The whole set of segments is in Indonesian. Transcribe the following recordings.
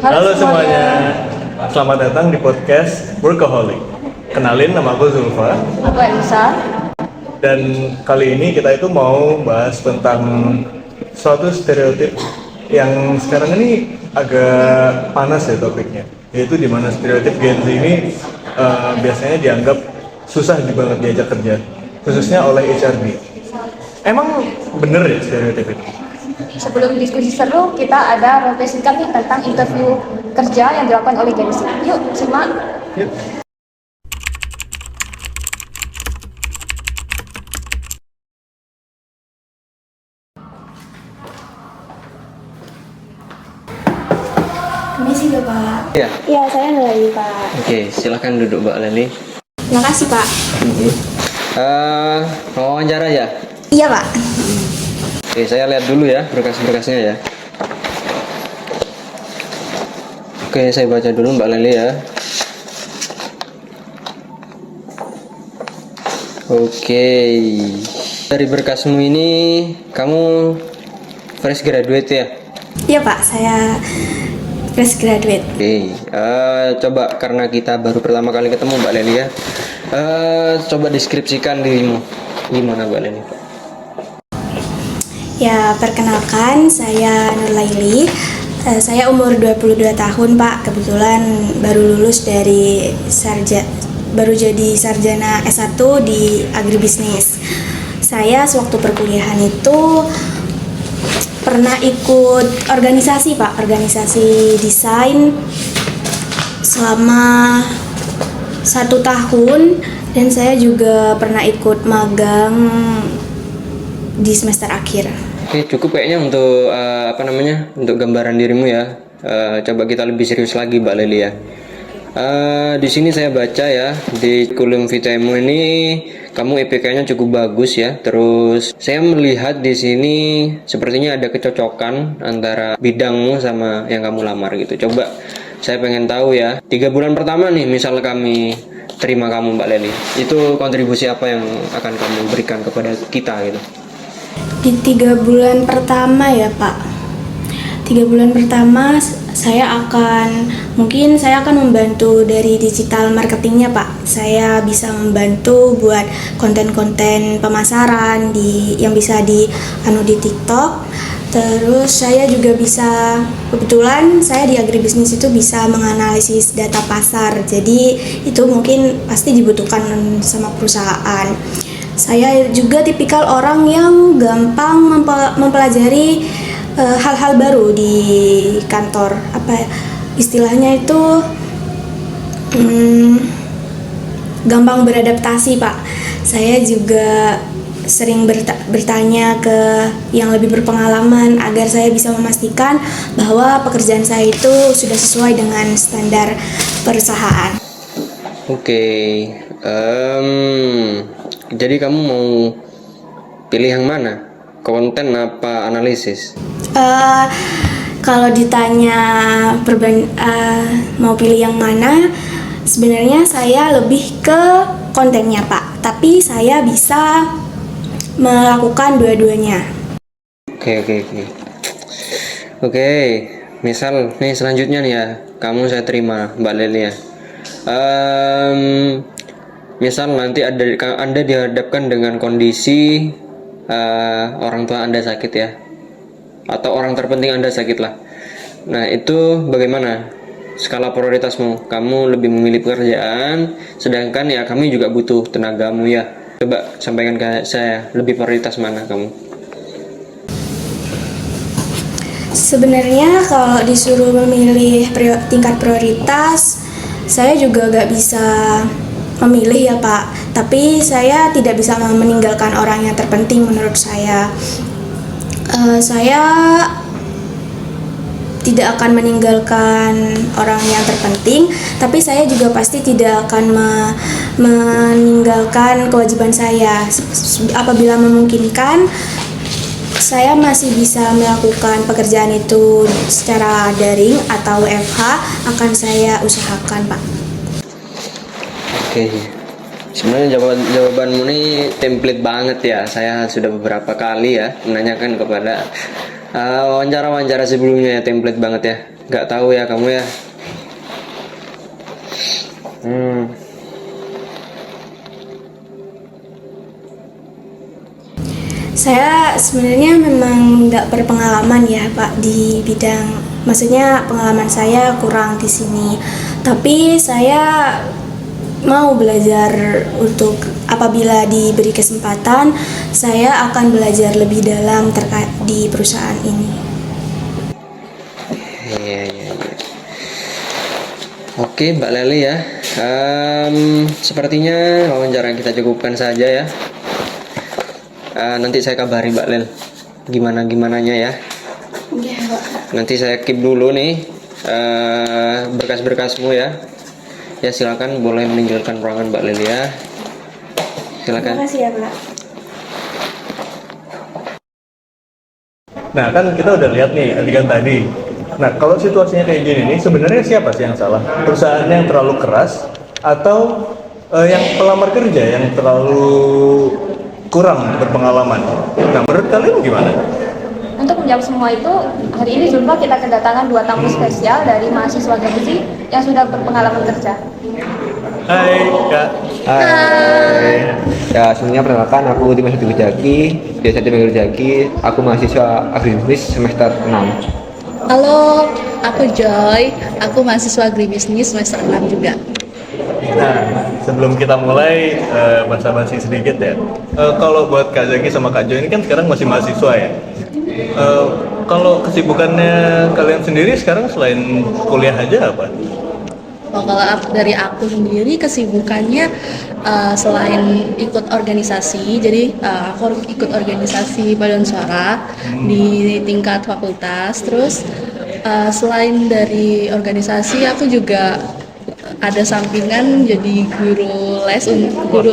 Halo semuanya, selamat datang di podcast Workaholic. Kenalin, nama aku Zulfa. Aku Elisa. Dan kali ini kita itu mau bahas tentang suatu stereotip yang sekarang ini agak panas ya topiknya. Yaitu di mana stereotip Gen Z ini biasanya dianggap susah banget diajak kerja, khususnya oleh HRD. Emang bener ya stereotip itu? Sebelum diskusi seru, kita ada role play singkat nih tentang interview kerja yang dilakukan oleh Gen Z. Yuk, simak. Yuk. Permisi Bapak. Ya. Iya, saya Leli Pak. Oke, silahkan duduk Mbak Leli. Terima kasih Pak. Mau wawancara ya? Iya Pak. Oke, saya lihat dulu ya berkas-berkasnya ya. Oke, saya baca dulu Mbak Leli ya. Oke, dari berkasmu ini kamu fresh graduate ya? Iya Pak, saya fresh graduate. Oke, coba karena kita baru pertama kali ketemu Mbak Leli ya. Coba deskripsikan dirimu. Gimana Mbak Leli? Ya, perkenalkan saya Nur Laili. Saya umur 22 tahun Pak. Kebetulan baru lulus dari baru jadi sarjana S1 di agribisnis. Saya sewaktu perkuliahan itu pernah ikut organisasi Pak, organisasi desain selama 1 tahun, dan saya juga pernah ikut magang di semester akhir. Oke, cukup kayaknya untuk untuk gambaran dirimu ya. Coba kita lebih serius lagi Mbak Leli ya. Di sini saya baca ya, di kurikulum vitae-mu ini kamu IPK-nya cukup bagus ya. Terus saya melihat di sini sepertinya ada kecocokan antara bidangmu sama yang kamu lamar gitu. Coba saya pengen tahu ya, 3 bulan pertama nih misal kami terima kamu Mbak Leli, itu kontribusi apa yang akan kamu berikan kepada kita gitu? Di 3 bulan pertama ya Pak, 3 bulan pertama saya akan membantu dari digital marketingnya Pak. Saya bisa membantu buat konten-konten pemasaran yang bisa di TikTok. Terus saya juga bisa, kebetulan saya di agribisnis itu bisa menganalisis data pasar. Jadi itu mungkin pasti dibutuhkan sama perusahaan. Saya juga tipikal orang yang gampang mempelajari hal-hal baru di kantor. Istilahnya itu gampang beradaptasi Pak. Saya juga sering bertanya ke yang lebih berpengalaman agar saya bisa memastikan bahwa pekerjaan saya itu sudah sesuai dengan standar perusahaan. Oke, jadi kamu mau pilih yang mana? Konten apa analisis? Kalau ditanya mau pilih yang mana, sebenarnya saya lebih ke kontennya Pak. Tapi saya bisa melakukan dua-duanya. Oke, misal nih selanjutnya nih ya, kamu saya terima Mbak Leli ya. Misal nanti Anda dihadapkan dengan kondisi orang tua Anda sakit ya, atau orang terpenting Anda sakit lah. Nah itu bagaimana skala prioritasmu? Kamu lebih memilih pekerjaan, sedangkan ya kami juga butuh tenagamu ya. Coba sampaikan ke saya, lebih prioritas mana kamu? Sebenarnya kalau disuruh memilih tingkat prioritas, saya juga gak bisa memilih ya Pak. Tapi saya tidak bisa meninggalkan orang yang terpenting menurut saya. Saya tidak akan meninggalkan orang yang terpenting, tapi saya juga pasti tidak akan meninggalkan kewajiban saya. Apabila memungkinkan, saya masih bisa melakukan pekerjaan itu secara daring atau WFH, akan saya usahakan Pak. Oke, sebenarnya jawabanmu ini template banget ya. Saya sudah beberapa kali ya menanyakan kepada wawancara-wawancara sebelumnya ya, template banget ya. nggak tahu ya kamu ya. Saya sebenarnya memang nggak berpengalaman ya Pak di bidang, maksudnya pengalaman saya kurang di sini. Tapi saya mau belajar untuk apabila diberi kesempatan, saya akan belajar lebih dalam terkait di perusahaan ini. Iya, iya, iya. Oke, Mbak Leli ya. Sepertinya wawancara kita cukupkan saja ya. Nanti saya kabari Mbak Lel gimananya ya. Iya Pak. Nanti saya keep dulu nih berkas-berkasmu ya. Ya silakan boleh meninggalkan ruangan Mbak Lel ya. Silakan. Terima kasih ya Pak. Nah kan kita udah lihat nih adegan tadi. Nah kalau situasinya kayak gini nih, sebenarnya siapa sih yang salah? Perusahaannya yang terlalu keras atau yang pelamar kerja yang terlalu kurang berpengalaman? Nah menurut kalian gimana? Untuk menjawab semua itu, hari ini Zulfa kita kedatangan 2 tamu spesial dari mahasiswa Gempsi yang sudah berpengalaman kerja. Hai Kak. Hai. Ya, sebelumnya perkenalkan aku Dimas Jaki, biasa dipanggil Jaki. Aku mahasiswa agribisnis semester 6. Halo, aku Joy. Aku mahasiswa agribisnis semester 6 juga. Nah, sebelum kita mulai basa-basi sedikit ya. Kalau buat Kak Zaki sama Kak Jo ini kan sekarang masih mahasiswa ya. Kalau kesibukannya kalian sendiri sekarang selain kuliah aja apa? Oh, kalau dari aku sendiri kesibukannya selain ikut organisasi, jadi aku ikut organisasi paduan suara di tingkat fakultas. Terus selain dari organisasi, aku juga ada sampingan jadi guru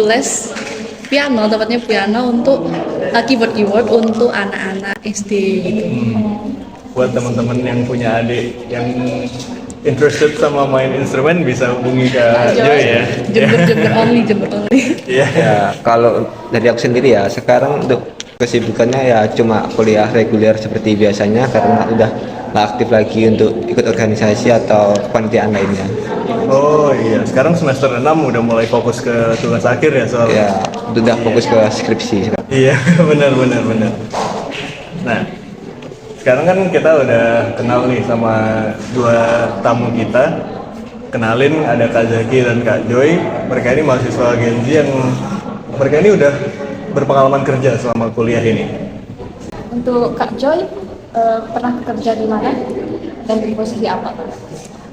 les piano, tepatnya piano untuk keyboard untuk anak-anak SD gitu. Buat teman-teman yang punya adik yang interested sama main instrumen bisa hubungi Kak Joy ya. Jember only. Iya. Ya, kalau dari aku sendiri ya, sekarang untuk kesibukannya ya cuma kuliah reguler seperti biasanya karena udah nggak aktif lagi untuk ikut organisasi atau kepanitiaan lainnya. Oh iya, sekarang semester 6 udah mulai fokus ke tugas akhir ya soalnya. Ya, udah fokus ke skripsi sekarang. Iya, benar. Nah, sekarang kan kita udah kenal nih sama 2 tamu kita. Kenalin, ada Kak Zaki dan Kak Joy. Mereka ini mahasiswa Gen Z yang mereka ini udah berpengalaman kerja selama kuliah ini. Untuk Kak Joy, pernah kerja di mana dan di posisi apa?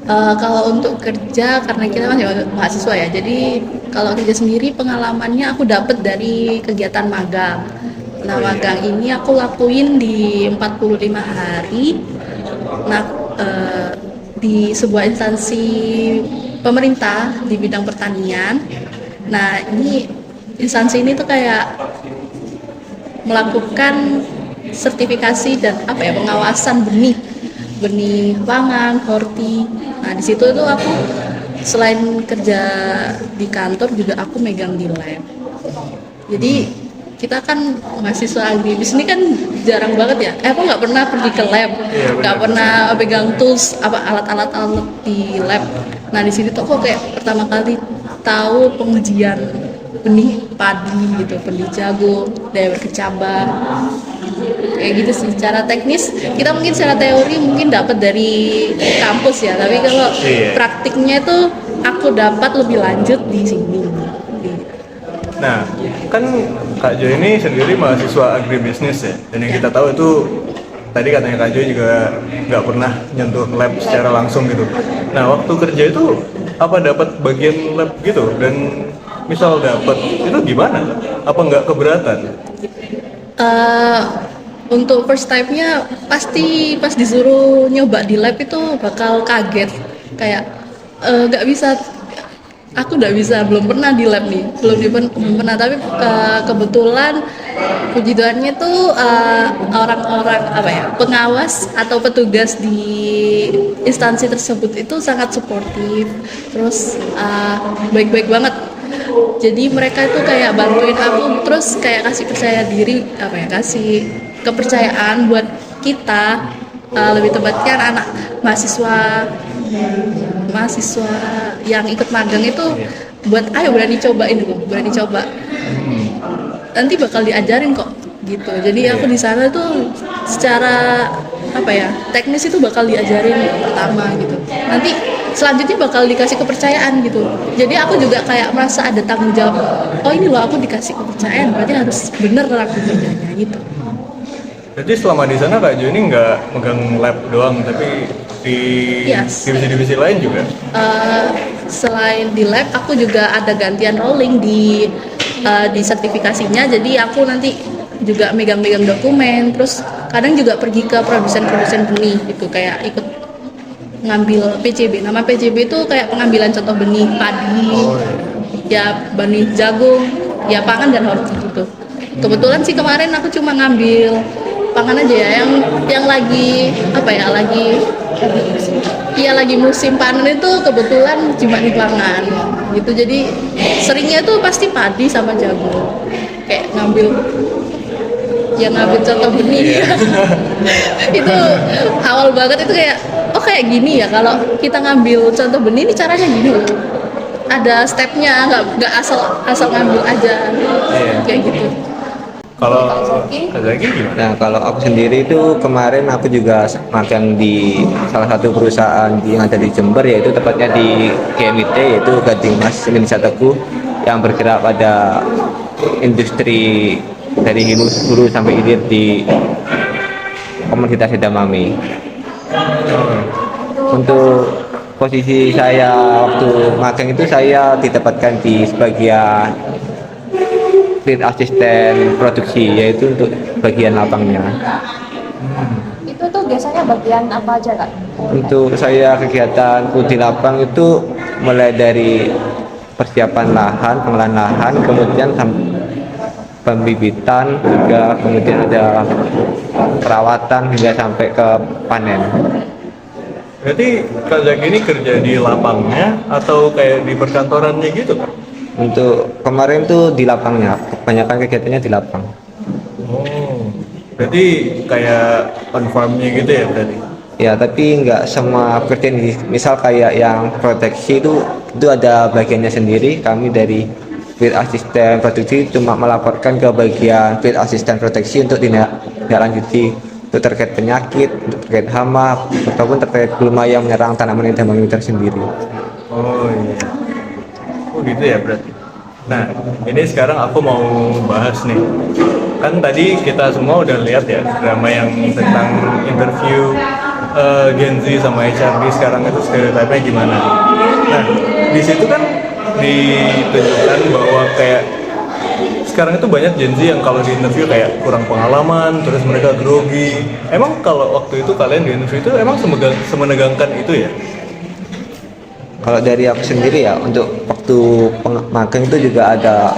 Kalau untuk kerja, karena kita masih mahasiswa ya, jadi kalau kerja sendiri pengalamannya aku dapat dari kegiatan magang. Nah, magang ini aku lakuin di 45 hari. Nah, di sebuah instansi pemerintah di bidang pertanian. Nah, instansi ini tuh kayak melakukan sertifikasi dan pengawasan benih pangan, horti. Nah, di situ tuh aku selain kerja di kantor juga aku megang di lab. Jadi kita kan mahasiswa agribis ini kan jarang banget ya. Aku nggak pernah pergi ke lab, nggak pernah pegang tools alat-alat di lab. Nah, di sini tuh aku kayak pertama kali tahu pengujian benih padi gitu, benih jagung, daya berkecambah. Kayak gitu sih, secara teknis kita mungkin secara teori mungkin dapat dari kampus ya, tapi kalau praktiknya itu aku dapat lebih lanjut di sini. Nah, kan Kak Jo ini sendiri mahasiswa agribisnis ya, dan yang kita tahu itu tadi katanya Kak Jo juga nggak pernah nyentuh lab secara langsung gitu. Nah, waktu kerja itu apa dapat bagian lab gitu, dan misal dapat itu gimana? Apa nggak keberatan? Untuk first time-nya pasti pas disuruh nyoba di lab itu bakal kaget, kayak nggak bisa. Aku nggak bisa, belum pernah di lab nih, belum pernah. Tapi kebetulan puji Tuhannya tuh orang-orang pengawas atau petugas di instansi tersebut itu sangat suportif, terus baik-baik banget. Jadi mereka itu kayak bantuin aku, terus kayak kasih percaya diri, kasih kepercayaan buat kita lebih tepatnya anak mahasiswa yang ikut magang itu buat ayo berani cobain dulu, berani coba. Nanti bakal diajarin kok gitu. Jadi aku di sana tuh secara apa ya, teknis itu bakal diajarin pertama gitu. Nanti selanjutnya bakal dikasih kepercayaan gitu. Jadi aku juga kayak merasa ada tanggung jawab. Oh ini loh aku dikasih kepercayaan, berarti harus bener aku kerjanya gitu. Jadi selama di sana Kak Jo ini nggak megang lab doang, tapi di Yes. divisi-divisi lain juga? Selain di lab, aku juga ada gantian rolling di sertifikasinya. Jadi aku nanti juga megang-megang dokumen, terus kadang juga pergi ke produsen-produsen benih gitu, kayak ikut ngambil PCB. Nama PCB itu kayak pengambilan contoh benih padi, ya benih jagung, ya pangan dan horti gitu. Kebetulan sih kemarin aku cuma ngambil pangan aja ya, yang lagi apa ya, lagi musim panen itu kebetulan cuma di pangan gitu. Jadi seringnya tuh pasti padi sama jagung, kayak ngambil contoh benih. Itu awal banget itu kayak oh kayak gini ya, kalau kita ngambil contoh benih ini caranya gini loh, ada stepnya, nggak asal ngambil aja kayak gitu. Kalau Kak Zaki gimana? Nah, kalau aku sendiri itu kemarin aku juga magang di salah satu perusahaan yang ada di Jember, yaitu tepatnya di GMIT, yaitu Gading Mas Indonesia Teguh, yang bergerak pada industri dari hulu sampai hilir di Komoditas Edamame. Untuk posisi saya waktu magang itu saya ditempatkan di sebagian lead asisten produksi, yaitu untuk bagian lapangnya. Itu tuh biasanya bagian apa aja Kak? Untuk saya kegiatan di lapang itu mulai dari persiapan lahan, pengolahan lahan, kemudian pembibitan juga, kemudian ada perawatan hingga sampai ke panen. Berarti Kak Zaki ini kerja di lapangnya atau kayak di perkantorannya gitu Kak? Untuk kemarin tuh di lapangnya, kebanyakan kegiatannya di lapang. Oh, berarti kayak on farmnya gitu ya berarti? Ya, tapi nggak semua pekerjaan, misal kayak yang proteksi itu ada bagiannya sendiri. Kami dari field asisten produksi cuma melaporkan ke bagian field asisten proteksi untuk ditindaklanjuti, untuk terkait penyakit, untuk terkait hama, ataupun terkait gulma yang menyerang tanaman dan tanaman sendiri. Oh iya. Oh gitu ya berarti. Nah, ini sekarang aku mau bahas nih. Kan tadi kita semua udah lihat ya drama yang tentang interview Gen Z sama HRD sekarang itu stereotipnya gimana. Nah, di situ kan ditunjukkan bahwa kayak sekarang itu banyak Gen Z yang kalau di interview kayak kurang pengalaman, terus mereka grogi. Emang kalau waktu itu kalian di interview itu emang semenegangkan itu ya? Kalau dari aku sendiri ya, untuk waktu magang itu juga ada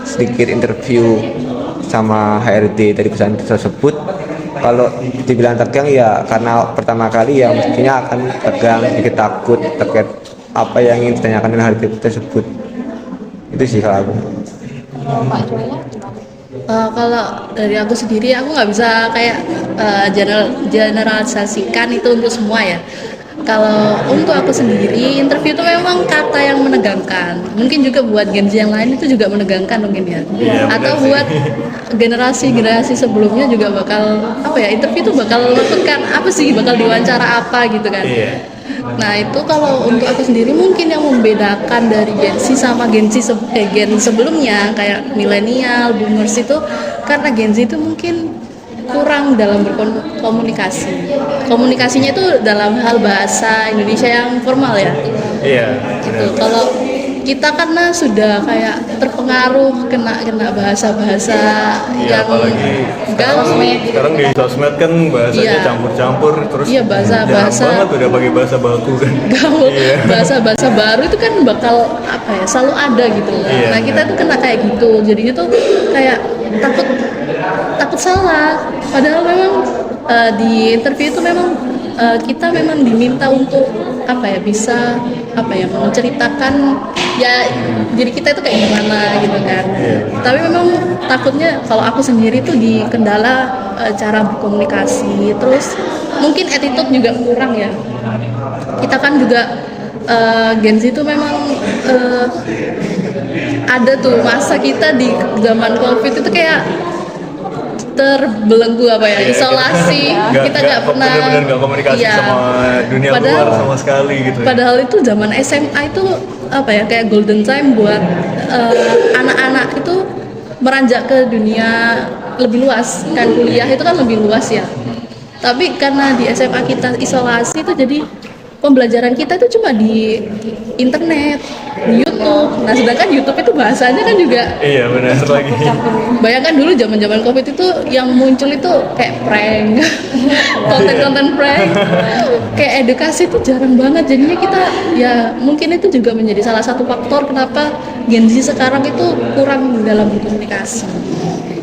sedikit interview sama HRD dari perusahaan tersebut. Kalau dibilang tegang ya karena pertama kali ya mestinya akan tegang, sedikit takut terkait apa yang ingin ditanyakan oleh HRD tersebut. Itu sih kalau aku. Mbak Joya gimana? Kalau dari aku sendiri, aku nggak bisa kayak generalisasikan itu untuk semua ya. Kalau untuk aku sendiri, interview itu memang kata yang menegangkan. Mungkin juga buat Gen Z yang lain itu juga menegangkan mungkin ya. Iya, Atau benar buat generasi sebelumnya juga bakal apa ya, interview itu bakal menentukan apa sih, bakal diwawancara apa gitu kan. Iya. Nah itu kalau untuk aku sendiri mungkin yang membedakan dari Gen Z sama Gen sebelumnya kayak milenial, boomers itu, karena Gen Z itu mungkin kurang dalam berkomunikasi. Komunikasinya itu dalam hal bahasa Indonesia yang formal ya. Iya. Gitu. Kalau kita karena sudah kayak terpengaruh kena bahasa-bahasa Iya, yang apalagi sekarang di sosmed kan bahasanya Iya. campur-campur, terus Iya, bahasa- jarang banget udah pakai bahasa baku kan. gaul, Iya. bahasa-bahasa baru itu kan bakal apa ya, selalu ada gitu loh. Iya, Nah kita tuh kena kayak gitu, jadinya tuh kayak takut salah. Padahal memang di interview itu memang kita memang diminta untuk apa ya, bisa apa ya, menceritakan ya diri kita itu kayak gimana gitu kan. Tapi memang takutnya kalau aku sendiri tuh di kendala cara berkomunikasi, terus mungkin attitude juga kurang ya. Kita kan juga Gen Z itu memang ada tuh masa kita di zaman COVID itu kayak terbelenggu apa ya, isolasi, kita nggak pernah benar-benar nggak komunikasi iya. sama dunia Padahal- luar sama sekali gitu ya. Padahal itu zaman SMA itu apa ya, kayak golden time buat anak-anak itu meranjak ke dunia lebih luas kan, kuliah itu kan lebih luas ya. Tapi karena di SMA kita isolasi itu jadi pembelajaran kita itu cuma di internet, di YouTube. Nah, sedangkan YouTube itu bahasanya kan juga Iya benar lagi. bayangkan dulu zaman-zaman Covid itu yang muncul itu kayak prank, konten-konten prank, kayak edukasi itu jarang banget. Jadinya kita ya mungkin itu juga menjadi salah satu faktor kenapa Gen Z sekarang itu kurang dalam berkomunikasi.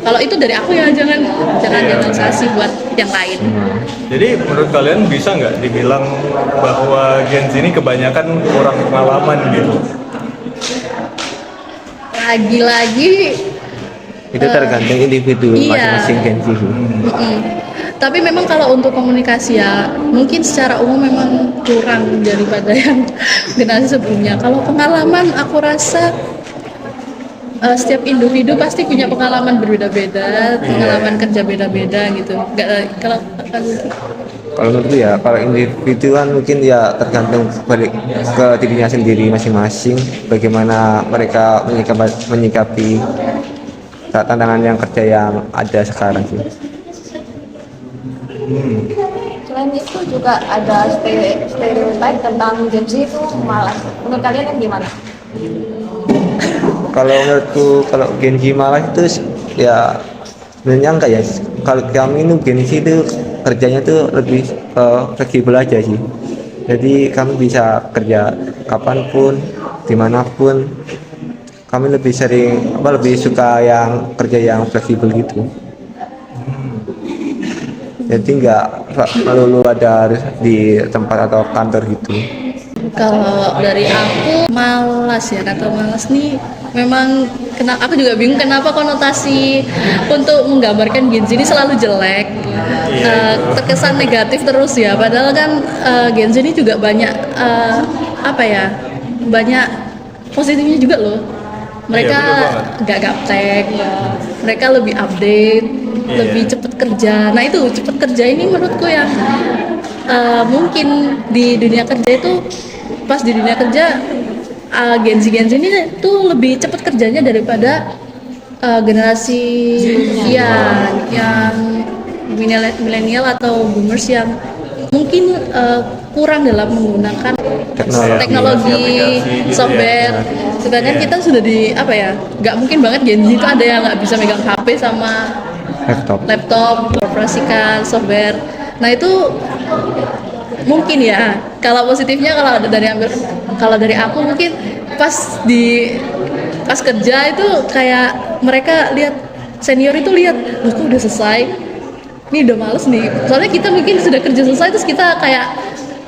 Kalau itu dari aku ya, jangan generalisasi buat yang lain. Jadi menurut kalian bisa nggak dibilang bahwa Gen Z ini kebanyakan kurang pengalaman gitu? Lagi-lagi Itu tergantung individu iya. masing-masing Gen Z sih. Tapi memang kalau untuk komunikasi ya mungkin secara umum memang kurang daripada yang generasi sebelumnya. Kalau pengalaman aku rasa setiap individu pasti punya pengalaman berbeda-beda, pengalaman kerja beda-beda gitu. Kalau Menurutku ya, kalau individu kan mungkin ya tergantung balik ke dirinya sendiri masing-masing, bagaimana mereka menyikapi tantangan yang kerja yang ada sekarang sih. Selain itu juga ada stereotip tentang Gen Z itu malas. Menurut kalian yang gimana? Kalau menurutku, kalau Gen Z malas itu ya sebenarnya enggak ya. Kalau kami itu Gen Z itu kerjanya tuh lebih fleksibel aja sih. Jadi kami bisa kerja kapanpun, dimanapun. Kami lebih lebih suka yang kerja yang fleksibel gitu. Jadi nggak melulu ada di tempat atau kantor gitu. Kalau dari aku malas ya, kata malas nih memang aku juga bingung kenapa konotasi untuk menggambarkan Gen Z ini selalu jelek, terkesan negatif terus ya. Padahal kan Gen Z ini juga banyak banyak positifnya juga loh. Mereka nggak gaptek, mereka lebih update, lebih cepat kerja. Nah itu cepat kerja ini menurutku yang mungkin di dunia kerja itu pas di dunia kerja Gen Z ini tuh lebih cepat kerjanya daripada generasi yang milenial atau boomers yang mungkin kurang dalam menggunakan teknologi software. Sedangkan kita sudah nggak mungkin banget Gen Z itu ada yang nggak bisa megang HP sama laptop, operasikan software. Nah itu mungkin ya. Kalau positifnya kalau dari aku mungkin pas kerja itu kayak mereka lihat senior itu lihat, loh kok udah selesai, ini udah males nih. Soalnya kita mungkin sudah kerja selesai terus kita kayak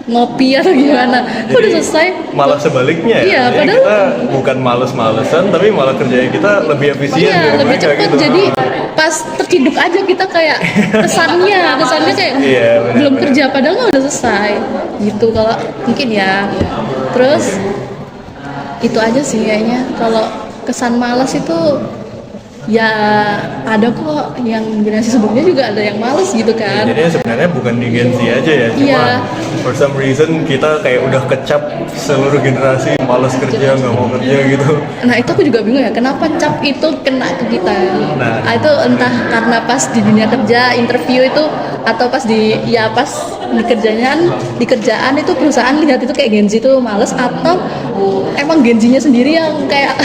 ngopi atau gimana, kok udah selesai. Malah sebaliknya ya. Iya, Jadi padahal kita bukan males-malesan tapi malah kerjanya kita lebih efisien iya, dari lebih mereka cepat. gitu. Jadi pas terciduk aja kita kayak kesannya kayak Iya, benar, belum benar. kerja padahal nggak udah selesai gitu. Kalau mungkin ya, terus itu aja sih kayaknya. Kalau kesan malas itu ya ada kok, yang generasi sebelumnya juga ada yang males gitu kan. Jadi sebenarnya bukan di Gen Z aja ya, cuma Iya. for some reason kita kayak udah kecap seluruh generasi malas kerja, nggak mau kerja gitu. Nah itu aku juga bingung ya, kenapa cap itu kena ke kita. Nah. Itu entah karena pas di dunia kerja interview itu, atau pas di kerjaan itu perusahaan lihat itu kayak Gen Z itu males, atau emang Gen Z-nya sendiri yang kayak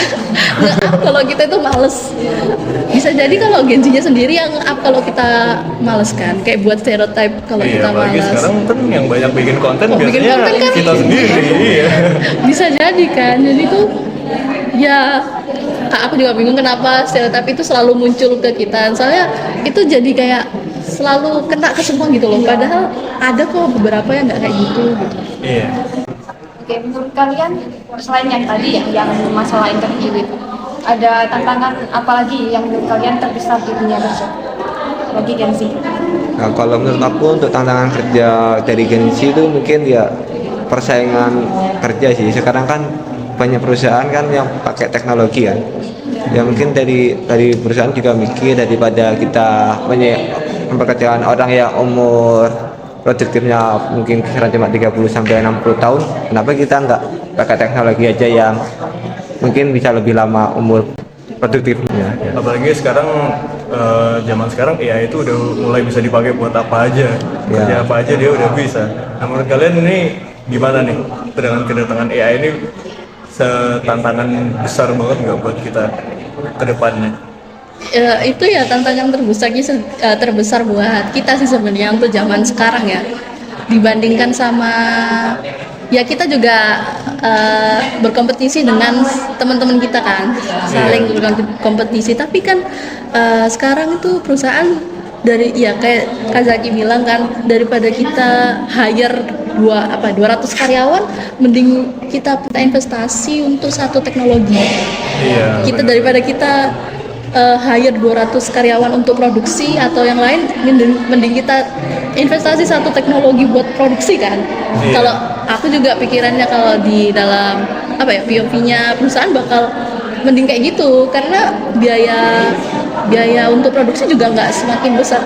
nge-up kalau kita itu males. Bisa jadi kalau Gen Z-nya sendiri yang nge-up kalau kita males kan, kayak buat stereotype kalau Iya, kita apalagi males. sekarang kan yang banyak bikin konten Oh, bikin biasanya konten kan? kita sendiri. Iya. Bisa jadi kan, jadi tuh ya aku juga bingung kenapa stereotip itu selalu muncul ke kita. Soalnya itu jadi kayak selalu kena ke semua gitu loh, padahal ada kok beberapa yang nggak kayak gitu. Iya. Oke, menurut kalian selain yang tadi yang masalah interview itu, ada tantangan apa lagi yang menurut kalian terbesar di dunia kerja bagi Gen Z? Nah, kalau menurut aku untuk tantangan kerja dari Gen Z itu mungkin ya persaingan kerja sih. Sekarang kan banyak perusahaan kan yang pakai teknologi kan. Ya mungkin dari perusahaan juga mikir daripada kita mempekerjakan orang yang umur produktifnya mungkin kisaran cuma 30 sampai 60 tahun. Kenapa kita nggak pakai teknologi aja yang mungkin bisa lebih lama umur produktifnya. Apalagi sekarang zaman sekarang AI itu udah mulai bisa dipakai buat apa aja, kerja apa aja dia udah bisa. Nah, menurut kalian ini gimana nih dengan kedatangan AI ini, tantangan besar banget nggak buat kita ke depannya? Itu ya tantangan terbesar buat kita sih sebenarnya untuk zaman sekarang ya, dibandingkan sama ya kita juga berkompetisi dengan teman-teman kita kan, saling berkompetisi. Tapi kan sekarang itu perusahaan dari ya kayak Kak Zaki bilang kan, daripada kita hire 200 karyawan, mending kita investasi untuk satu teknologi. Kita daripada kita hire 200 karyawan untuk produksi atau yang lain, mending kita investasi satu teknologi buat produksi kan. Kalau aku juga pikirannya kalau di dalam POV-nya perusahaan bakal mending kayak gitu, karena biaya untuk produksi juga nggak semakin besar.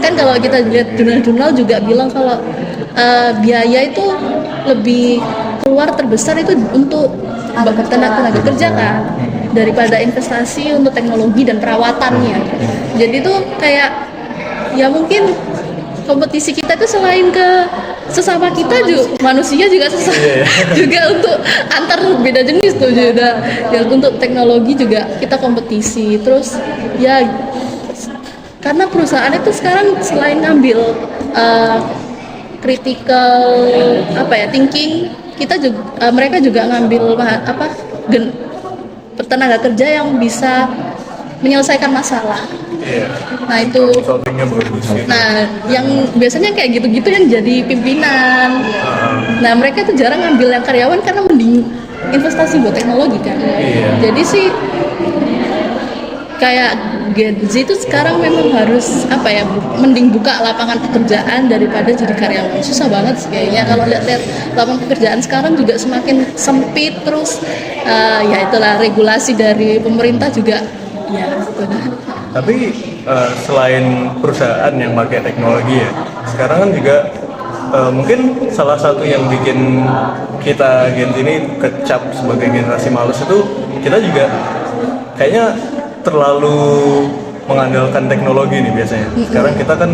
Kan kalau kita lihat jurnal-jurnal juga bilang kalau biaya itu lebih keluar terbesar itu untuk tenaga kerja kan, daripada investasi untuk teknologi dan perawatannya. Jadi tuh kayak ya mungkin kompetisi kita itu selain ke sesama kita juga manusia juga juga untuk antar beda jenis tuh juga ya, untuk teknologi juga kita kompetisi. Terus ya karena perusahaan itu sekarang selain ngambil critical thinking, kita juga mereka juga ngambil tenaga kerja yang bisa menyelesaikan masalah. Nah itu. Nah yang biasanya kayak gitu-gitu yang jadi pimpinan. Nah mereka tuh jarang ngambil yang karyawan karena mending investasi buat teknologi kan. Jadi sih kayak Gen Z itu sekarang memang harus mending buka lapangan pekerjaan daripada jadi karyawan. Susah banget sih kayaknya kalau lihat lapangan pekerjaan sekarang juga semakin sempit. Terus ya itulah regulasi dari pemerintah juga ya benar. Tapi selain perusahaan yang pakai teknologi ya, sekarang kan juga mungkin salah satu yang bikin kita Gen Z ini kecap sebagai generasi malas itu, kita juga kayaknya terlalu mengandalkan teknologi nih biasanya. Sekarang kita kan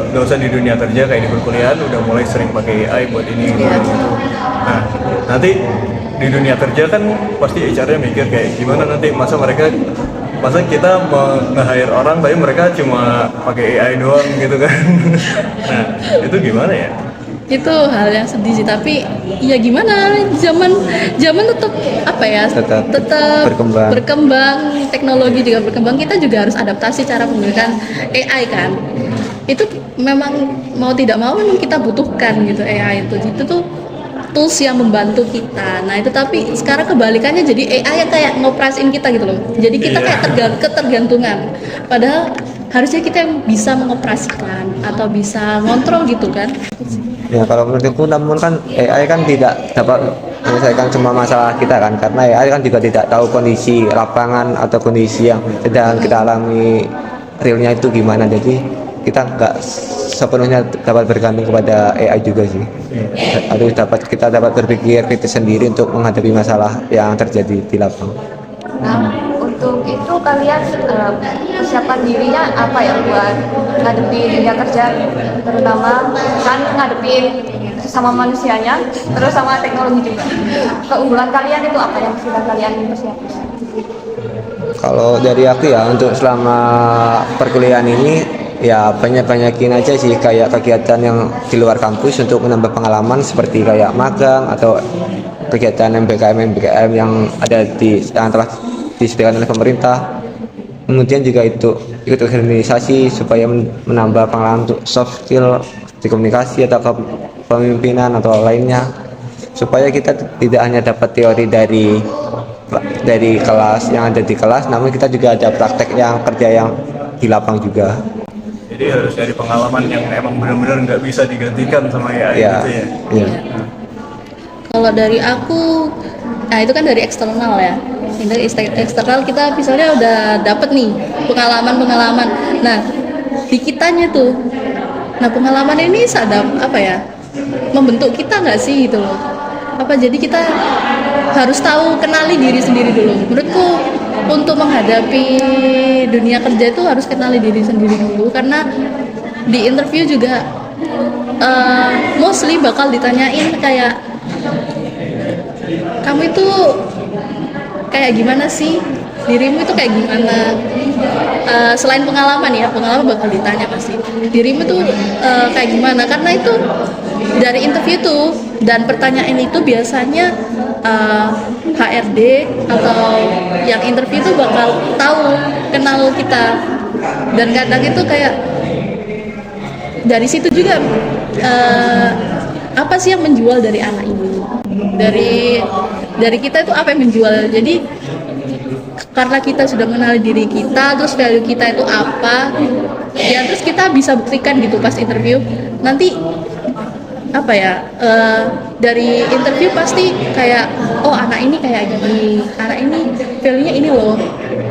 nggak usah di dunia kerja, kayak di perkuliahan udah mulai sering pakai AI buat ini gitu. Nah nanti di dunia kerja kan pasti HR-nya mikir kayak gimana nanti, masa kita nge-hire orang tapi mereka cuma pakai AI doang gitu kan. Nah itu gimana ya? Itu hal yang sedih sih, tapi ya gimana, zaman tetap berkembang, teknologi juga berkembang, kita juga harus adaptasi cara menggunakan AI kan. Itu memang mau tidak mau memang kita butuhkan gitu AI itu tuh tools yang membantu kita. Nah itu tapi sekarang kebalikannya, jadi AI yang kayak ngoperasin kita gitu loh. Jadi kita kayak ketergantungan. Padahal harusnya kita yang bisa mengoperasikan atau bisa ngontrol gitu kan. Ya kalau menurutku, namun kan AI kan tidak dapat menyelesaikan semua masalah kita kan, karena AI kan juga tidak tahu kondisi lapangan atau kondisi yang sedang kita alami realnya itu gimana. Jadi kita nggak sepenuhnya dapat bergantung kepada AI juga sih. Kita dapat berpikir kritis sendiri untuk menghadapi masalah yang terjadi di lapangan. Nah, untuk itu kalian persiapan dirinya apa ya buat ngadepi dunia kerja, terutama kan ngadepin sama manusianya, terus sama teknologi juga. Keunggulan kalian itu apa yang sudah kalian persiapkan? Kalau dari aku ya, untuk selama perkuliahan ini ya banyakin aja sih kayak kegiatan yang di luar kampus untuk menambah pengalaman, seperti kayak magang atau kegiatan MBKM yang ada yang telah disediakan oleh pemerintah. Kemudian juga itu ikut organisasi supaya menambah pengalaman untuk soft skill di komunikasi atau kepemimpinan atau lainnya. supaya kita tidak hanya dapat teori dari kelas yang ada di kelas, namun kita juga ada praktek yang kerja yang di lapang juga. Jadi harus dari pengalaman yang emang benar-benar nggak bisa digantikan sama AI Ya, gitu ya. iya. Kalau dari aku, nah itu kan dari eksternal ya. Dari eksternal kita misalnya udah dapet nih pengalaman. Nah di kitanya tuh, nah pengalaman ini sadar apa ya, membentuk kita nggak sih gitu loh. Apa jadi kita harus tahu kenali diri sendiri dulu. Menurutku untuk menghadapi dunia kerja itu harus kenali diri sendiri dulu, karena di interview juga mostly bakal ditanyain kayak kamu itu kayak gimana sih, dirimu itu kayak gimana. Selain pengalaman ya, pengalaman bakal ditanya pasti dirimu tuh kayak gimana, karena itu dari interview tuh dan pertanyaan itu biasanya HRD atau yang interview itu bakal tahu, kenal kita. Dan kadang itu kayak dari situ juga apa sih yang menjual dari anak ini, dari kita itu apa yang menjual. Jadi karena kita sudah mengenal diri kita, terus value kita itu apa ya, terus kita bisa buktikan gitu pas interview. Nanti apa ya, dari interview pasti kayak, oh anak ini kayak gini, anak ini value-nya ini loh,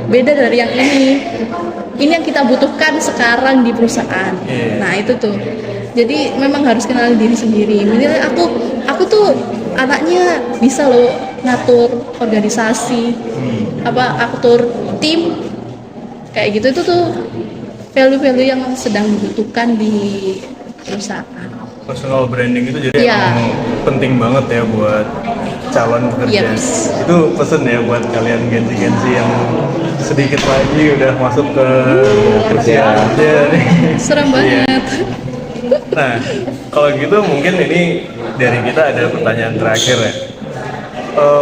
beda dari yang ini yang kita butuhkan sekarang di perusahaan. Nah itu tuh, jadi memang harus kenal diri sendiri. Misalnya aku tuh anaknya bisa loh ngatur organisasi, atur tim kayak gitu. Itu tuh value-value yang sedang dibutuhkan di perusahaan. Personal branding itu jadi Iya. emang penting banget ya buat calon pekerja. Yes. Itu pesen ya buat kalian Gen-Z yang sedikit lagi udah masuk ke usia kerja nih. Serem banget. Nah, kalau gitu mungkin ini dari kita ada pertanyaan terakhir ya.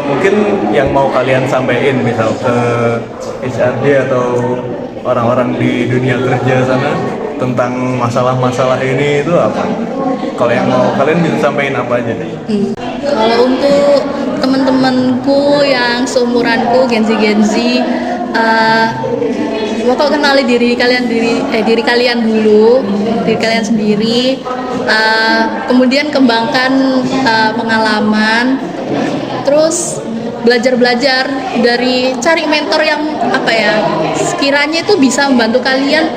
Mungkin yang mau kalian sampaikan misal ke HRD atau orang-orang di dunia kerja sana tentang masalah-masalah ini itu apa? Kalau yang mau kalian bisa sampaikan apa aja nih? Kalau untuk teman-temanku yang seumuranku Gen Z, pokok kenali diri kalian dulu, diri kalian sendiri. Kemudian kembangkan pengalaman, terus belajar dari cari mentor yang apa ya, sekiranya itu bisa membantu kalian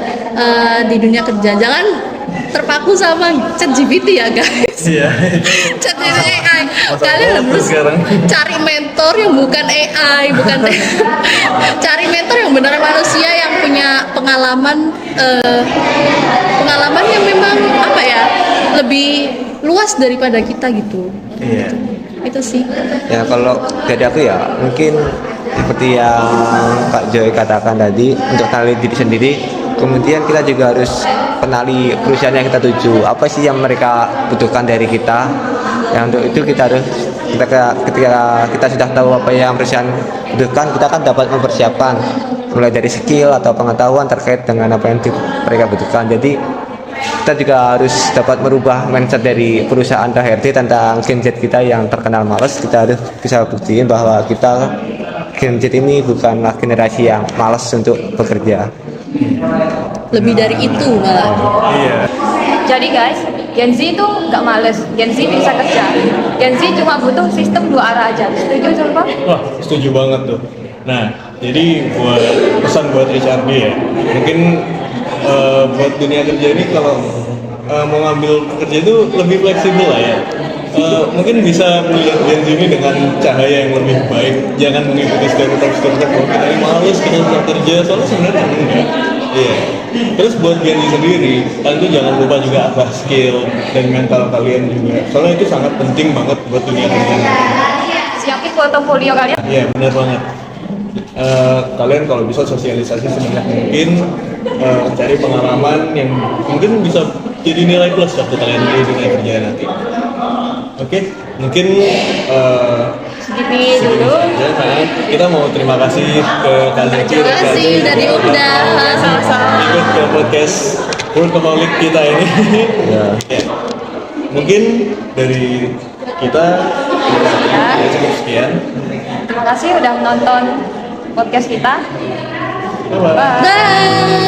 di dunia kerja. Jangan terpaku sama ChatGPT ya guys. Iya. ChatGPT AI. Masa Kalian waktu harus sekarang. cari mentor yang bukan AI, cari mentor yang benar manusia yang punya pengalaman yang memang apa ya, lebih luas daripada kita gitu. Iya. Itu sih. Ya kalau dari aku ya mungkin seperti yang Kak Joy katakan tadi, untuk kenali diri sendiri, kemudian kita juga harus kenali perusahaan yang kita tuju, apa sih yang mereka butuhkan dari kita. Yang untuk itu kita harus ketika kita sudah tahu apa yang perusahaan butuhkan, kita kan dapat mempersiapkan mulai dari skill atau pengetahuan terkait dengan apa yang mereka butuhkan. Jadi kita juga harus dapat merubah mindset dari perusahaan HRD tentang Gen Z kita yang terkenal malas. Kita harus bisa buktiin bahwa kita Gen Z ini bukanlah generasi yang malas untuk bekerja. Lebih dari itu malah. Iya. Jadi guys, Gen Z itu nggak males, Gen Z bisa kerja. Gen Z cuma butuh sistem dua arah aja. Setuju Zulfa? Wah, setuju banget tuh. Nah, jadi buat pesan buat HRD ya, mungkin buat dunia kerja ini kalau mau ngambil pekerja itu lebih fleksibel lah ya. Mungkin bisa melihat Gen Z ini dengan cahaya yang lebih baik. Jangan mengikuti stereotip bahwa kita ini males, kita tetap kerja. Soalnya sebenarnya enggak. Iya. Terus buat Gen Z sendiri, kalian tuh jangan lupa juga apa skill dan mental kalian juga. Soalnya itu sangat penting banget buat dunia kerja. Siapin portofolio kalian. Iya, benar banget. Kalian kalau bisa sosialisasi sebanyak mungkin, cari pengalaman yang mungkin bisa jadi nilai plus waktu kalian di dunia kerja nanti. Oke, mungkin Segini dulu. ya, kita mau terima kasih ke Kak Zaki Terima kasih udah diundang. ikut ke podcast Workaholic kita ini. Ya. Ya. Mungkin dari kita Ya. cukup sekian. Terima kasih udah nonton podcast kita. Bye-bye. Bye. Dah.